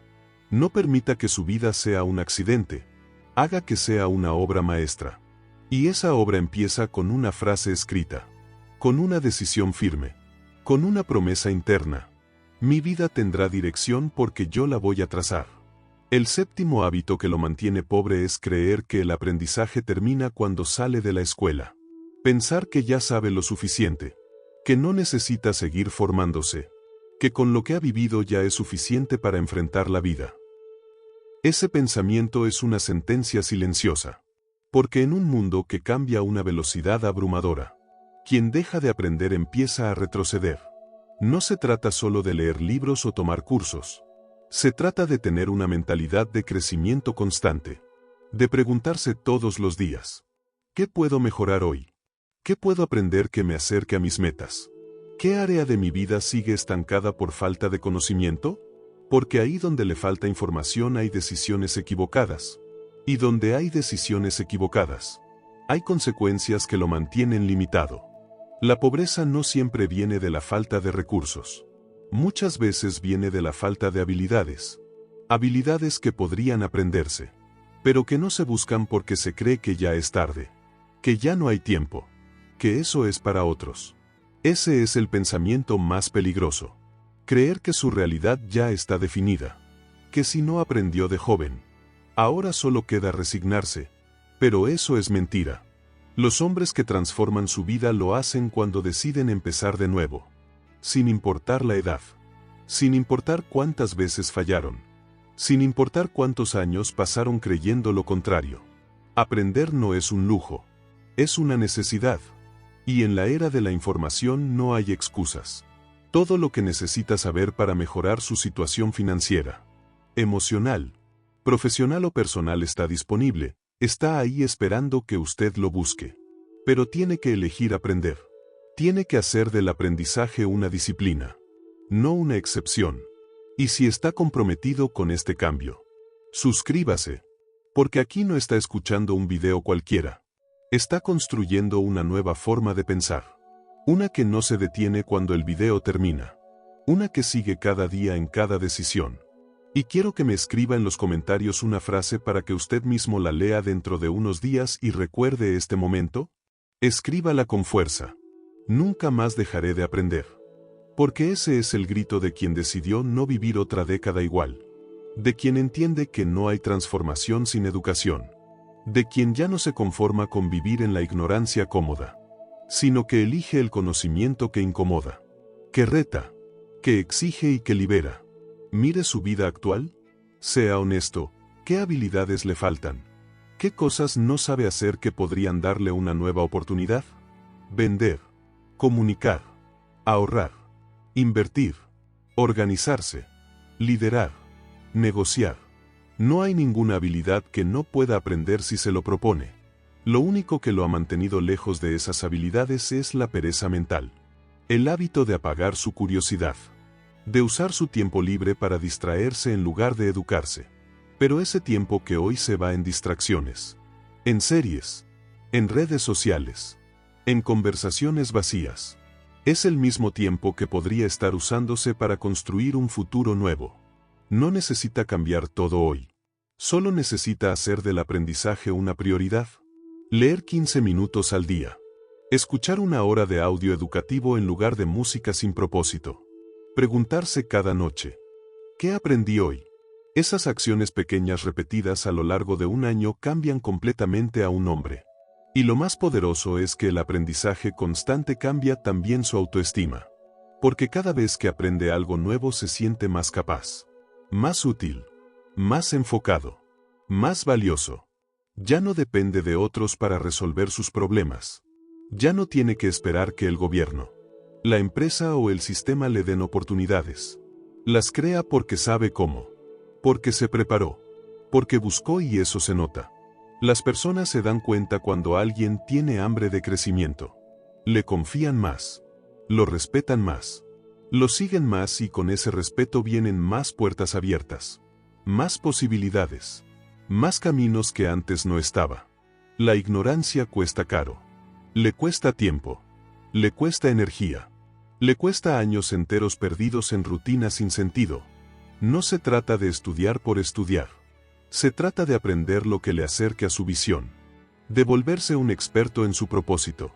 No permita que su vida sea un accidente. Haga que sea una obra maestra. Y esa obra empieza con una frase escrita, con una decisión firme. Con una promesa interna. Mi vida tendrá dirección porque yo la voy a trazar. El séptimo hábito que lo mantiene pobre es creer que el aprendizaje termina cuando sale de la escuela. Pensar que ya sabe lo suficiente. Que no necesita seguir formándose. Que con lo que ha vivido ya es suficiente para enfrentar la vida. Ese pensamiento es una sentencia silenciosa. Porque en un mundo que cambia a una velocidad abrumadora, quien deja de aprender empieza a retroceder. No se trata solo de leer libros o tomar cursos. Se trata de tener una mentalidad de crecimiento constante. De preguntarse todos los días: ¿qué puedo mejorar hoy? ¿Qué puedo aprender que me acerque a mis metas? ¿Qué área de mi vida sigue estancada por falta de conocimiento? Porque ahí donde le falta información hay decisiones equivocadas. Y donde hay decisiones equivocadas, hay consecuencias que lo mantienen limitado. La pobreza no siempre viene de la falta de recursos. Muchas veces viene de la falta de habilidades. Habilidades que podrían aprenderse, pero que no se buscan porque se cree que ya es tarde, que ya no hay tiempo, que eso es para otros. Ese es el pensamiento más peligroso. Creer que su realidad ya está definida, que si no aprendió de joven, ahora solo queda resignarse. Pero eso es mentira. Los hombres que transforman su vida lo hacen cuando deciden empezar de nuevo. Sin importar la edad. Sin importar cuántas veces fallaron. Sin importar cuántos años pasaron creyendo lo contrario. Aprender no es un lujo. Es una necesidad. Y en la era de la información no hay excusas. Todo lo que necesita saber para mejorar su situación financiera, emocional, profesional o personal está disponible, está ahí esperando que usted lo busque. Pero tiene que elegir aprender. Tiene que hacer del aprendizaje una disciplina, no una excepción. Y si está comprometido con este cambio, suscríbase, porque aquí no está escuchando un video cualquiera. Está construyendo una nueva forma de pensar. Una que no se detiene cuando el video termina. Una que sigue cada día en cada decisión. Y quiero que me escriba en los comentarios una frase para que usted mismo la lea dentro de unos días y recuerde este momento. Escríbala con fuerza. Nunca más dejaré de aprender. Porque ese es el grito de quien decidió no vivir otra década igual. De quien entiende que no hay transformación sin educación. De quien ya no se conforma con vivir en la ignorancia cómoda, sino que elige el conocimiento que incomoda, que reta, que exige y que libera. Mire su vida actual. Sea honesto, ¿qué habilidades le faltan? ¿Qué cosas no sabe hacer que podrían darle una nueva oportunidad? Vender, comunicar, ahorrar, invertir, organizarse, liderar, negociar. No hay ninguna habilidad que no pueda aprender si se lo propone. Lo único que lo ha mantenido lejos de esas habilidades es la pereza mental. El hábito de apagar su curiosidad. De usar su tiempo libre para distraerse en lugar de educarse. Pero ese tiempo que hoy se va en distracciones. En series. En redes sociales. En conversaciones vacías. Es el mismo tiempo que podría estar usándose para construir un futuro nuevo. No necesita cambiar todo hoy. Solo necesita hacer del aprendizaje una prioridad. Leer 15 minutos al día. Escuchar una hora de audio educativo en lugar de música sin propósito. Preguntarse cada noche, ¿qué aprendí hoy? Esas acciones pequeñas repetidas a lo largo de un año cambian completamente a un hombre. Y lo más poderoso es que el aprendizaje constante cambia también su autoestima. Porque cada vez que aprende algo nuevo se siente más capaz, más útil, más enfocado, más valioso. Ya no depende de otros para resolver sus problemas. Ya no tiene que esperar que el gobierno, la empresa o el sistema le den oportunidades. Las crea porque sabe cómo. Porque se preparó. Porque buscó y eso se nota. Las personas se dan cuenta cuando alguien tiene hambre de crecimiento. Le confían más. Lo respetan más. Lo siguen más y con ese respeto vienen más puertas abiertas. Más posibilidades. Más caminos que antes no estaba. La ignorancia cuesta caro. Le cuesta tiempo. Le cuesta energía. Le cuesta años enteros perdidos en rutinas sin sentido. No se trata de estudiar por estudiar. Se trata de aprender lo que le acerque a su visión. De volverse un experto en su propósito.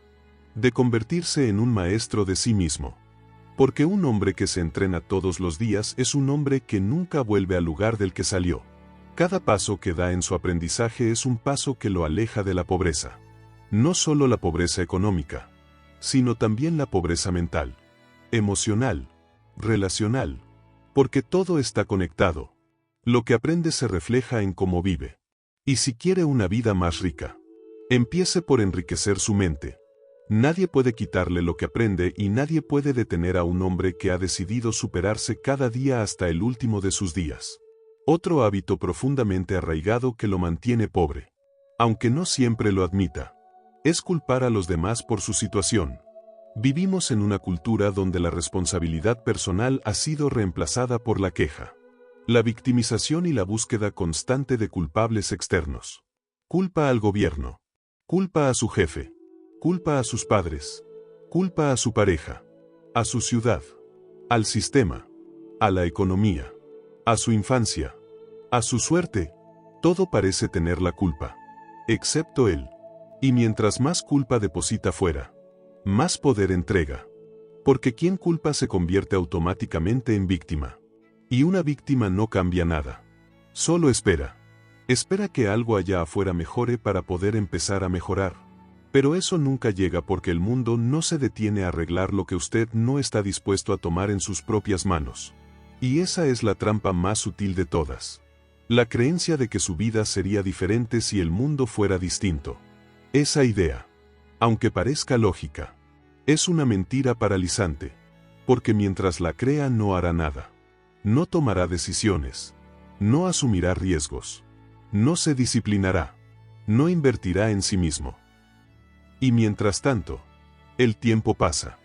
De convertirse en un maestro de sí mismo. Porque un hombre que se entrena todos los días es un hombre que nunca vuelve al lugar del que salió. Cada paso que da en su aprendizaje es un paso que lo aleja de la pobreza. No solo la pobreza económica, sino también la pobreza mental, emocional, relacional, porque todo está conectado. Lo que aprende se refleja en cómo vive. Y si quiere una vida más rica, empiece por enriquecer su mente. Nadie puede quitarle lo que aprende y nadie puede detener a un hombre que ha decidido superarse cada día hasta el último de sus días. Otro hábito profundamente arraigado que lo mantiene pobre, aunque no siempre lo admita, es culpar a los demás por su situación. Vivimos en una cultura donde la responsabilidad personal ha sido reemplazada por la queja, la victimización y la búsqueda constante de culpables externos. Culpa al gobierno, culpa a su jefe, culpa a sus padres, culpa a su pareja, a su ciudad, al sistema, a la economía, a su infancia, a su suerte. Todo parece tener la culpa, excepto él. Y mientras más culpa deposita fuera, más poder entrega. Porque quien culpa se convierte automáticamente en víctima. Y una víctima no cambia nada. Solo espera. Espera que algo allá afuera mejore para poder empezar a mejorar. Pero eso nunca llega porque el mundo no se detiene a arreglar lo que usted no está dispuesto a tomar en sus propias manos. Y esa es la trampa más sutil de todas. La creencia de que su vida sería diferente si el mundo fuera distinto. Esa idea, aunque parezca lógica, Es una mentira paralizante, porque mientras la crea no hará nada. No tomará decisiones. No asumirá riesgos. No se disciplinará. No invertirá en sí mismo. Y mientras tanto, el tiempo pasa.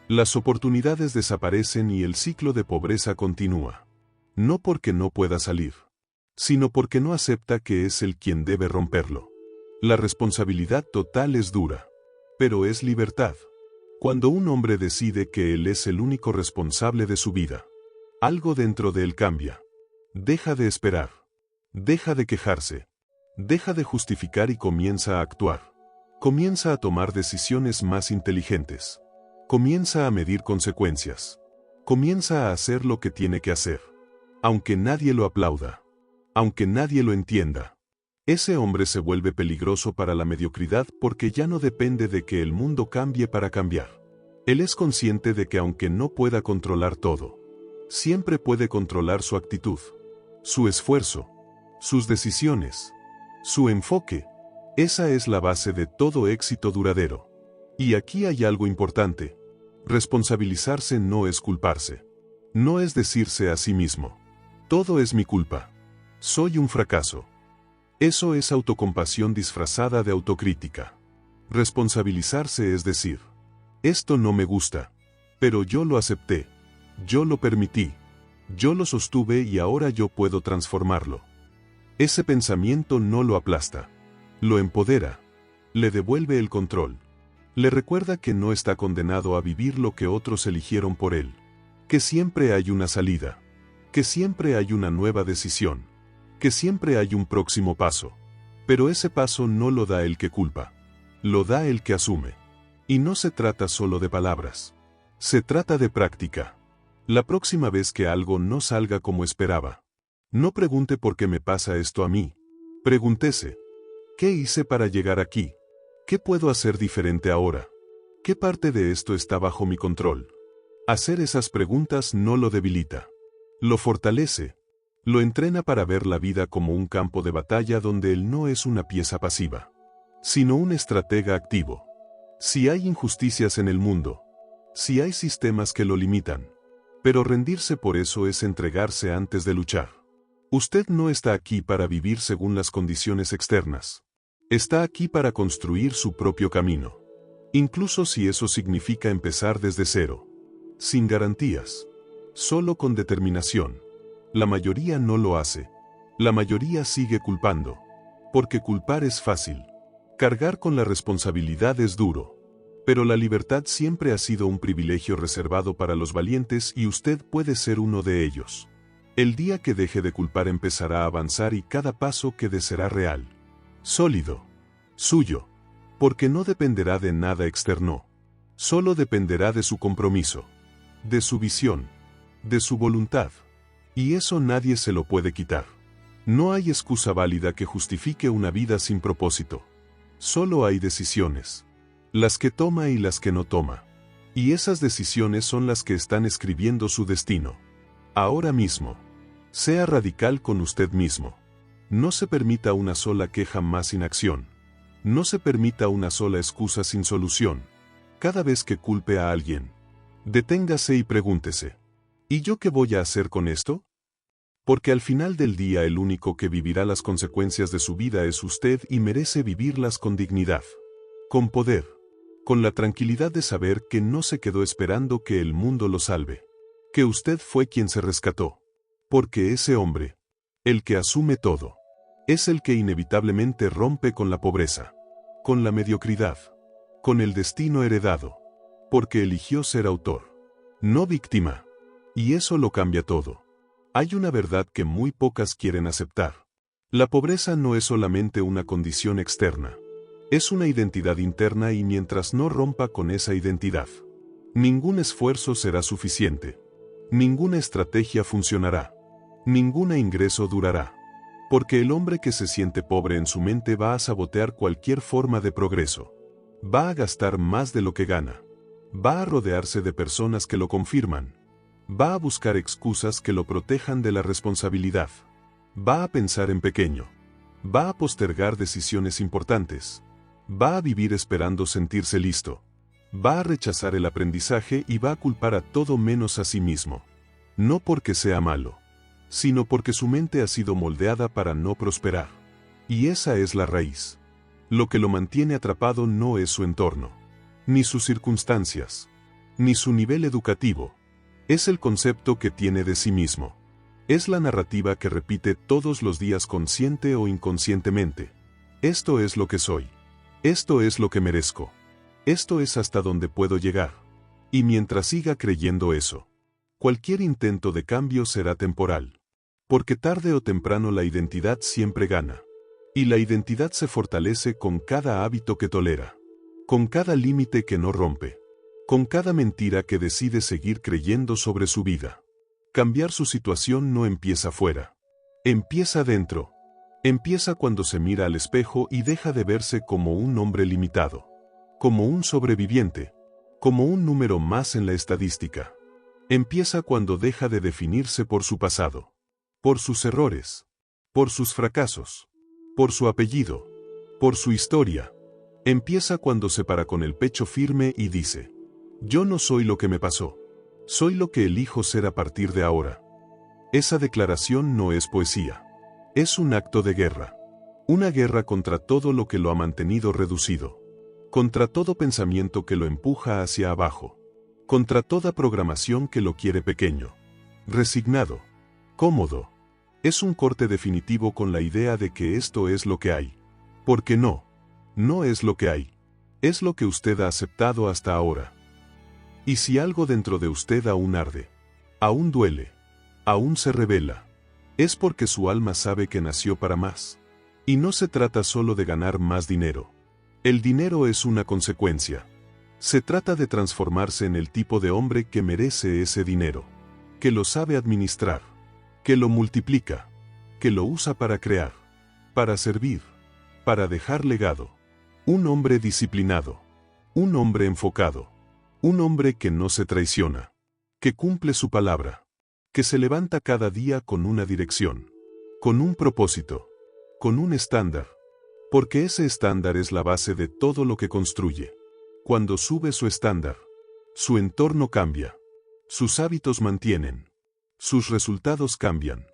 Las oportunidades desaparecen y el ciclo de pobreza continúa. No porque no pueda salir, sino porque no acepta que es él quien debe romperlo. La responsabilidad total es dura, pero es libertad. Cuando un hombre decide que él es el único responsable de su vida, algo dentro de él cambia. Deja de esperar. Deja de quejarse. Deja de justificar y comienza a actuar. Comienza a tomar decisiones más inteligentes. Comienza a medir consecuencias. Comienza a hacer lo que tiene que hacer. Aunque nadie lo aplauda. Aunque nadie lo entienda. Ese hombre se vuelve peligroso para la mediocridad porque ya no depende de que el mundo cambie para cambiar. Él es consciente de que aunque no pueda controlar todo, siempre puede controlar su actitud, su esfuerzo, sus decisiones, su enfoque. Esa es la base de todo éxito duradero. Y aquí hay algo importante. Responsabilizarse no es culparse. No es decirse a sí mismo: todo es mi culpa. Soy un fracaso. Eso es autocompasión disfrazada de autocrítica. Responsabilizarse es decir: esto no me gusta, pero yo lo acepté, yo lo permití, yo lo sostuve y ahora yo puedo transformarlo. Ese pensamiento no lo aplasta, lo empodera, le devuelve el control, le recuerda que no está condenado a vivir lo que otros eligieron por él, que siempre hay una salida, que siempre hay una nueva decisión, que siempre hay un próximo paso. Pero ese paso no lo da el que culpa, lo da el que asume. Y no se trata solo de palabras, se trata de práctica. La próxima vez que algo no salga como esperaba, no pregunte por qué me pasa esto a mí. Pregúntese: ¿qué hice para llegar aquí? ¿Qué puedo hacer diferente ahora? ¿Qué parte de esto está bajo mi control? Hacer esas preguntas no lo debilita, lo fortalece. Lo entrena para ver la vida como un campo de batalla donde él no es una pieza pasiva, sino un estratega activo. Si hay injusticias en el mundo, si hay sistemas que lo limitan, pero rendirse por eso es entregarse antes de luchar. Usted no está aquí para vivir según las condiciones externas. Está aquí para construir su propio camino. Incluso si eso significa empezar desde cero. Sin garantías. Solo con determinación. La mayoría no lo hace. La mayoría sigue culpando. Porque culpar es fácil. Cargar con la responsabilidad es duro. Pero la libertad siempre ha sido un privilegio reservado para los valientes y usted puede ser uno de ellos. El día que deje de culpar empezará a avanzar y cada paso que dé será real. Sólido. Suyo. Porque no dependerá de nada externo. Solo dependerá de su compromiso. De su visión. De su voluntad. Y eso nadie se lo puede quitar. No hay excusa válida que justifique una vida sin propósito. Solo hay decisiones. Las que toma y las que no toma. Y esas decisiones son las que están escribiendo su destino. Ahora mismo. Sea radical con usted mismo. No se permita una sola queja más sin acción. No se permita una sola excusa sin solución. Cada vez que culpe a alguien, deténgase y pregúntese: ¿y yo qué voy a hacer con esto? Porque al final del día el único que vivirá las consecuencias de su vida es usted y merece vivirlas con dignidad, con poder, con la tranquilidad de saber que no se quedó esperando que el mundo lo salve, que usted fue quien se rescató. Porque ese hombre, el que asume todo, es el que inevitablemente rompe con la pobreza, con la mediocridad, con el destino heredado, porque eligió ser autor, no víctima. Y eso lo cambia todo. Hay una verdad que muy pocas quieren aceptar. La pobreza no es solamente una condición externa. Es una identidad interna y mientras no rompa con esa identidad, ningún esfuerzo será suficiente. Ninguna estrategia funcionará. Ningún ingreso durará. Porque el hombre que se siente pobre en su mente va a sabotear cualquier forma de progreso. Va a gastar más de lo que gana. Va a rodearse de personas que lo confirman. Va a buscar excusas que lo protejan de la responsabilidad. Va a pensar en pequeño. Va a postergar decisiones importantes. Va a vivir esperando sentirse listo. Va a rechazar el aprendizaje y va a culpar a todo menos a sí mismo. No porque sea malo, sino porque su mente ha sido moldeada para no prosperar. Y esa es la raíz. Lo que lo mantiene atrapado no es su entorno, ni sus circunstancias, ni su nivel educativo. Es el concepto que tiene de sí mismo. Es la narrativa que repite todos los días consciente o inconscientemente. Esto es lo que soy. Esto es lo que merezco. Esto es hasta donde puedo llegar. Y mientras siga creyendo eso, cualquier intento de cambio será temporal. Porque tarde o temprano la identidad siempre gana. Y la identidad se fortalece con cada hábito que tolera. Con cada límite que no rompe. Con cada mentira que decide seguir creyendo sobre su vida. Cambiar su situación no empieza fuera. Empieza dentro. Empieza cuando se mira al espejo y deja de verse como un hombre limitado. Como un sobreviviente. Como un número más en la estadística. Empieza cuando deja de definirse por su pasado. Por sus errores. Por sus fracasos. Por su apellido. Por su historia. Empieza cuando se para con el pecho firme y dice: yo no soy lo que me pasó. Soy lo que elijo ser a partir de ahora. Esa declaración no es poesía. Es un acto de guerra. Una guerra contra todo lo que lo ha mantenido reducido. Contra todo pensamiento que lo empuja hacia abajo. Contra toda programación que lo quiere pequeño. Resignado. Cómodo. Es un corte definitivo con la idea de que esto es lo que hay. Porque no. No es lo que hay. Es lo que usted ha aceptado hasta ahora. Y si algo dentro de usted aún arde, aún duele, aún se revela, es porque su alma sabe que nació para más. Y no se trata solo de ganar más dinero. El dinero es una consecuencia. Se trata de transformarse en el tipo de hombre que merece ese dinero, que lo sabe administrar, que lo multiplica, que lo usa para crear, para servir, para dejar legado. Un hombre disciplinado, un hombre enfocado, un hombre que no se traiciona, que cumple su palabra, que se levanta cada día con una dirección, con un propósito, con un estándar, porque ese estándar es la base de todo lo que construye. Cuando sube su estándar, su entorno cambia, sus hábitos mantienen, sus resultados cambian,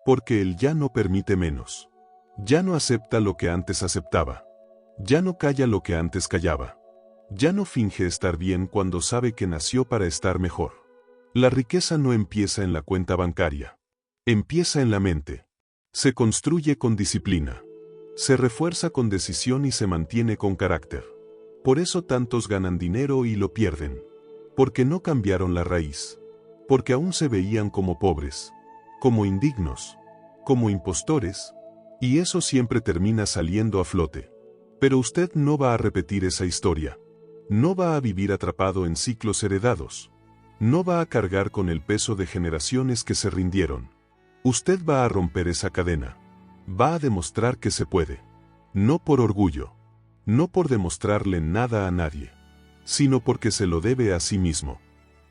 porque él ya no permite menos, ya no acepta lo que antes aceptaba, ya no calla lo que antes callaba, ya no finge estar bien cuando sabe que nació para estar mejor. La riqueza no empieza en la cuenta bancaria, empieza en la mente, se construye con disciplina, se refuerza con decisión y se mantiene con carácter. Por eso tantos ganan dinero y lo pierden. Porque no cambiaron la raíz. Porque aún se veían como pobres, como indignos, como impostores, y eso siempre termina saliendo a flote. Pero usted no va a repetir esa historia. No va a vivir atrapado en ciclos heredados. No va a cargar con el peso de generaciones que se rindieron. Usted va a romper esa cadena. Va a demostrar que se puede. No por orgullo. No por demostrarle nada a nadie, sino porque se lo debe a sí mismo.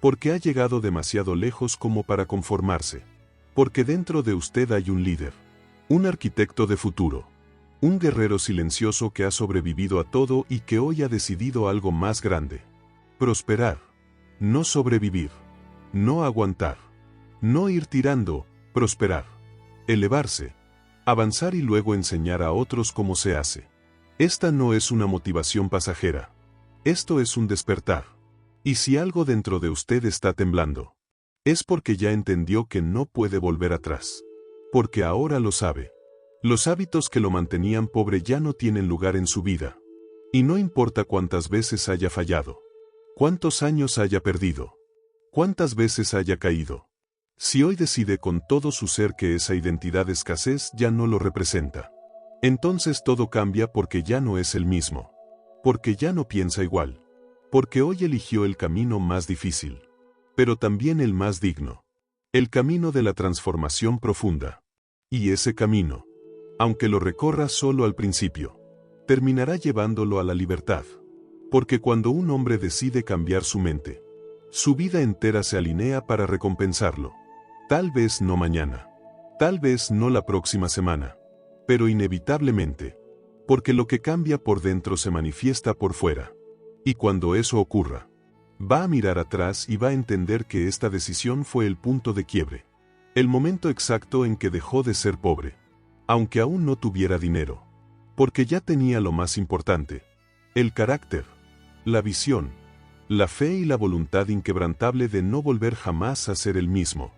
Porque ha llegado demasiado lejos como para conformarse. Porque dentro de usted hay un líder, un arquitecto de futuro, un guerrero silencioso que ha sobrevivido a todo y que hoy ha decidido algo más grande. Prosperar, no sobrevivir, no aguantar, no ir tirando, prosperar, elevarse, avanzar y luego enseñar a otros cómo se hace. Esta no es una motivación pasajera. Esto es un despertar. Y si algo dentro de usted está temblando, es porque ya entendió que no puede volver atrás. Porque ahora lo sabe. Los hábitos que lo mantenían pobre ya no tienen lugar en su vida. Y no importa cuántas veces haya fallado, cuántos años haya perdido, cuántas veces haya caído. Si hoy decide con todo su ser que esa identidad de escasez ya no lo representa, entonces todo cambia porque ya no es el mismo. Porque ya no piensa igual. Porque hoy eligió el camino más difícil. Pero también el más digno. El camino de la transformación profunda. Y ese camino, aunque lo recorra solo al principio, terminará llevándolo a la libertad. Porque cuando un hombre decide cambiar su mente, su vida entera se alinea para recompensarlo. Tal vez no mañana. Tal vez no la próxima semana. Pero inevitablemente, porque lo que cambia por dentro se manifiesta por fuera. Y cuando eso ocurra, va a mirar atrás y va a entender que esta decisión fue el punto de quiebre. El momento exacto en que dejó de ser pobre, aunque aún no tuviera dinero. Porque ya tenía lo más importante: el carácter, la visión, la fe y la voluntad inquebrantable de no volver jamás a ser el mismo.